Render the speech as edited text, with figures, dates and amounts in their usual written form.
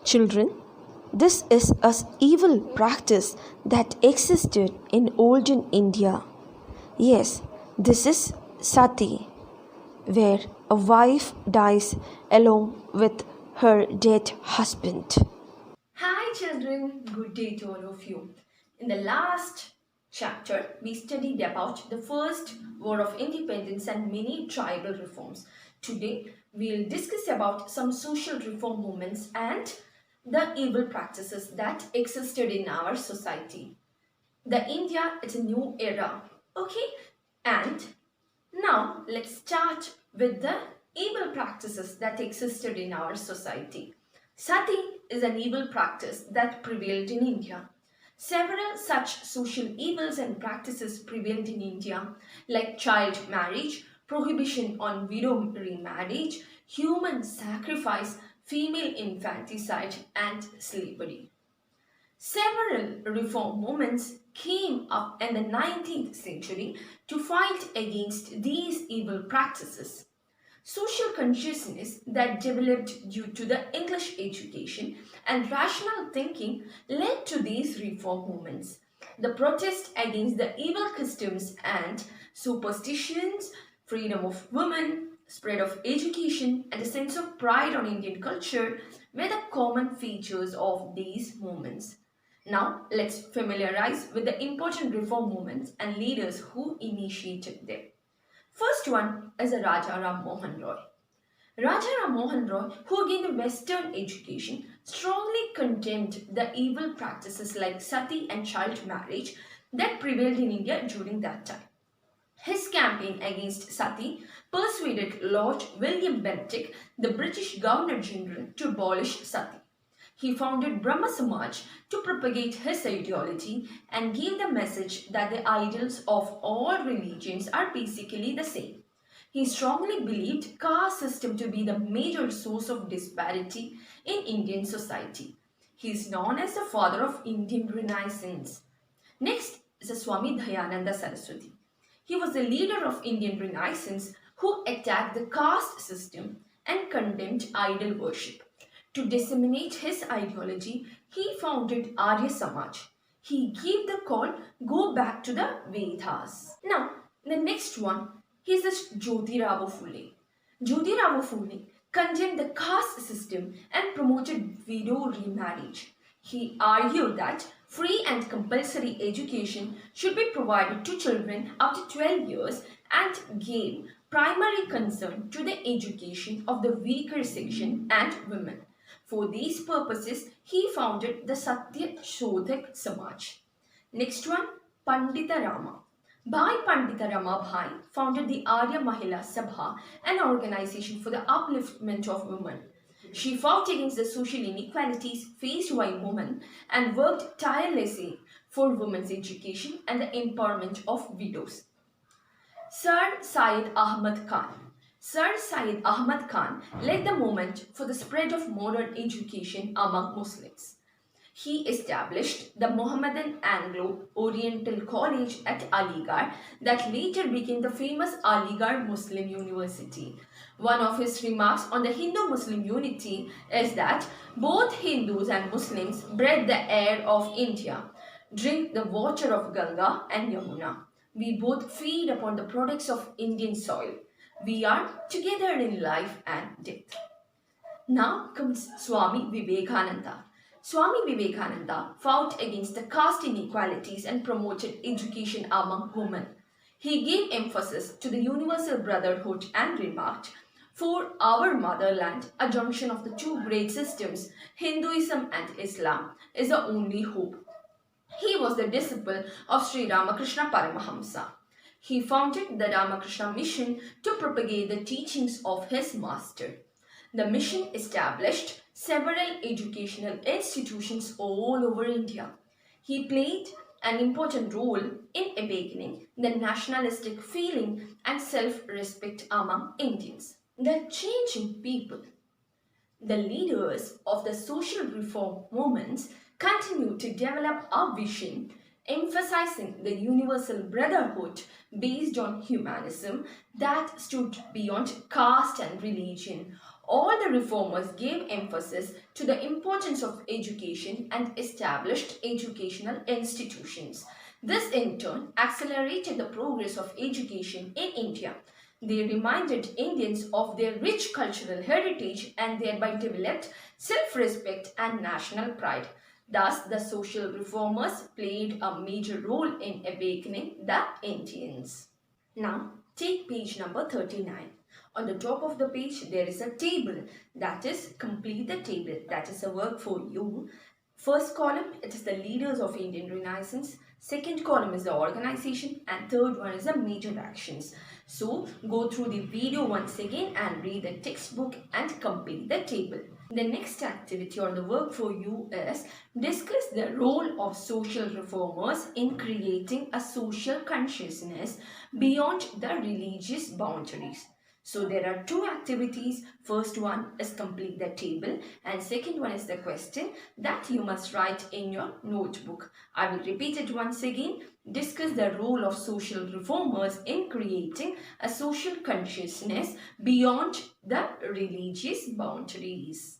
Children, this is a evil practice that existed in olden India. Yes, this is Sati, where a wife dies along with her dead husband. Hi children, good day to all of you. In the last chapter, we studied about the first war of independence and many tribal reforms. Today, we'll discuss about some social reform movements and the evil practices that existed in our society. The India is a new era, okay? And now let's start with the evil practices that existed in our society. Sati is an evil practice that prevailed in India. Several such social evils and practices prevailed in India, like child marriage, prohibition on widow remarriage, human sacrifice, female infanticide, and slavery. Several reform movements came up in the 19th century to fight against these evil practices. Social consciousness that developed due to the English education and rational thinking led to these reform movements. The protest against the evil customs and superstitions, freedom of women, spread of education, and a sense of pride on Indian culture were the common features of these movements. Now, let's familiarize with the important reform movements and leaders who initiated them. First one is a Raja Rammohan Roy. Raja Rammohan Roy, who gained a Western education, strongly condemned the evil practices like sati and child marriage that prevailed in India during that time. His campaign against sati persuaded Lord William Bentinck, the British Governor General, to abolish sati. He founded Brahma Samaj to propagate his ideology and gave the message that the idols of all religions are basically the same. He strongly believed caste system to be the major source of disparity in Indian society. He is known as the father of Indian Renaissance. Next is the Swami Dayananda Saraswati. He was the leader of Indian Renaissance who attacked the caste system and condemned idol worship. To disseminate his ideology, he founded Arya Samaj. He gave the call, go back to the Vedas. Now, the next one is this Jyotirao Phule. Jyotirao Phule condemned the caste system and promoted widow remarriage. He argued that free and compulsory education should be provided to children up to 12 years and gave primary concern to the education of the weaker section and women. For these purposes, he founded the Satya shodak Samaj. Next one, Pandita Rama. Bhai Pandita Rama Bhai founded the Arya Mahila Sabha, an organization for the upliftment of women. She fought against the social inequalities faced by women and worked tirelessly for women's education and the empowerment of widows. Sir Syed Ahmad Khan. Sir Syed Ahmad Khan led the movement for the spread of modern education among Muslims. He established the Mohammedan Anglo-Oriental College at Aligarh that later became the famous Aligarh Muslim University. One of his remarks on the Hindu-Muslim unity is that both Hindus and Muslims breathe the air of India, drink the water of Ganga and Yamuna. We both feed upon the products of Indian soil. We are together in life and death. Now comes Swami Vivekananda. Swami Vivekananda fought against the caste inequalities and promoted education among women. He gave emphasis to the universal brotherhood and remarked, for our motherland, a junction of the two great systems, Hinduism and Islam, is the only hope. He was the disciple of Sri Ramakrishna Paramahamsa. He founded the Ramakrishna mission to propagate the teachings of his master. The mission established several educational institutions all over India. He played an important role in awakening the nationalistic feeling and self-respect among Indians. The changing people. The leaders of the social reform movements continue to develop a vision emphasizing the universal brotherhood based on humanism that stood beyond caste and religion. All the reformers gave emphasis to the importance of education and established educational institutions. This in turn accelerated the progress of education in India. They reminded Indians of their rich cultural heritage and thereby developed self-respect and national pride. Thus, the social reformers played a major role in awakening the Indians. Now, take page number 39. On the top of the page, there is a table, that is complete the table. That is a work for you. First column, it is the leaders of Indian Renaissance. Second column is the organization, and third one is the major actions. So, go through the video once again and read the textbook and complete the table. The next activity or the work for you is discuss the role of social reformers in creating a social consciousness beyond the religious boundaries. So there are two activities. First one is complete the table and second one is the question that you must write in your notebook. I will repeat it once again. Discuss the role of social reformers in creating a social consciousness beyond the religious boundaries.